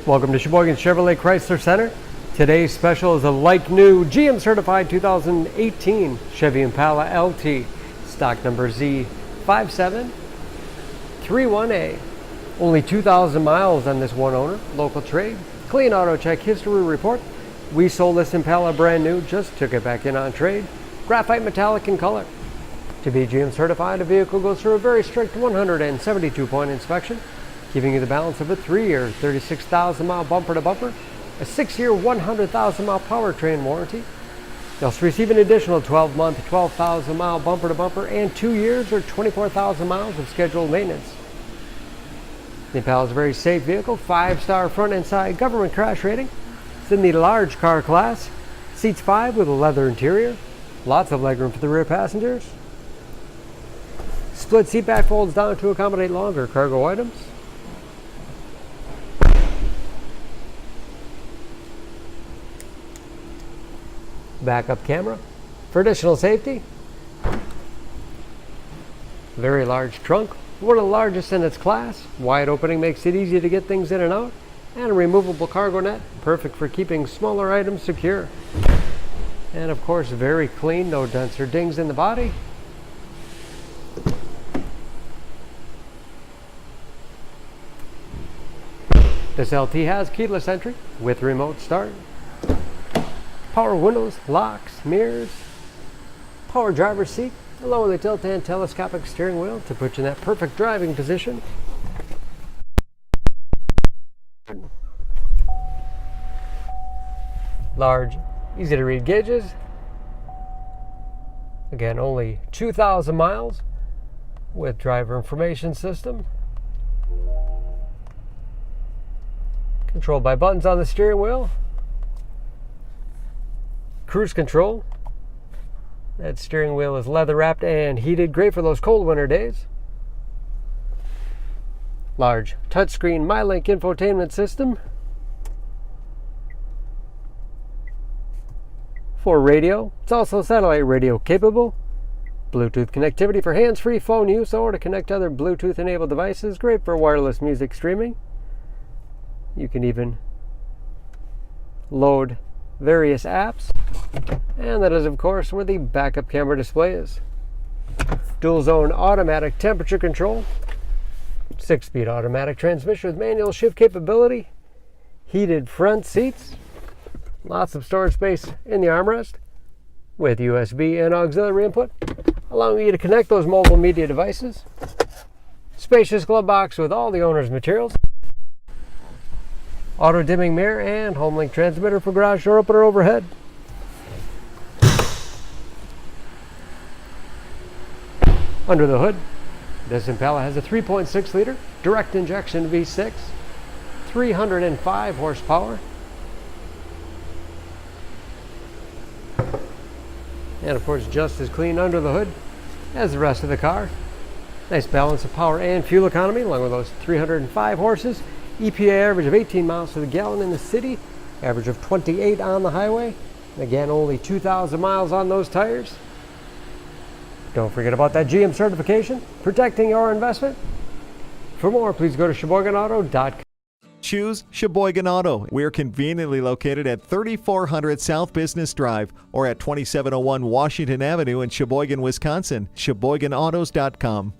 Welcome to Sheboygan Chevrolet Chrysler Center. Today's special is a like-new GM certified 2018 Chevy Impala LT, stock number Z5731A. Only 2,000 miles on this one owner, local trade, clean auto check history report. We sold this Impala brand new, just took it back in on trade. Graphite metallic in color. To be GM certified, the vehicle goes through a very strict 172-point inspection, giving you the balance of a 3-year, 36,000-mile bumper-to-bumper, a 6-year, 100,000-mile powertrain warranty. You'll receive an additional 12-month, 12,000-mile bumper-to-bumper and 2 years or 24,000 miles of scheduled maintenance. The Impala is a very safe vehicle, 5-star front and side government crash rating. It's in the large car class. Seats 5 with a leather interior. Lots of legroom for the rear passengers. Split seat back folds down to accommodate longer cargo items. Backup camera for additional safety. Very large trunk, one of the largest in its class. Wide opening makes it easy to get things in and out. And a removable cargo net, perfect for keeping smaller items secure. And of course, very clean, no dents or dings in the body. This LT has keyless entry with remote start. Power windows, locks, mirrors, power driver's seat, along with a tilt-and telescopic steering wheel to put you in that perfect driving position. Large, easy to read gauges. Again, only 2,000 miles with driver information system. Controlled by buttons on the steering wheel. Cruise control. That steering wheel is leather wrapped and heated, great for those cold winter days. Large touchscreen MyLink infotainment system. For radio, it's also satellite radio capable. Bluetooth connectivity for hands-free phone use or to connect other Bluetooth enabled devices, great for wireless music streaming. You can even load various apps. And that is, of course, where the backup camera display is. Dual zone automatic temperature control. 6-speed automatic transmission with manual shift capability. Heated front seats. Lots of storage space in the armrest with USB and auxiliary input, allowing you to connect those mobile media devices. Spacious glove box with all the owner's materials. Auto dimming mirror and HomeLink transmitter for garage door opener overhead. Under the hood, this Impala has a 3.6 liter direct injection V6, 305 horsepower. And of course, just as clean under the hood as the rest of the car. Nice balance of power and fuel economy, along with those 305 horses. EPA average of 18 miles to the gallon in the city, average of 28 on the highway. And again, only 2,000 miles on those tires. Don't forget about that GM certification, protecting your investment. For more, please go to SheboyganAuto.com. Choose Sheboygan Auto. We're conveniently located at 3400 South Business Drive or at 2701 Washington Avenue in Sheboygan, Wisconsin. SheboyganAutos.com.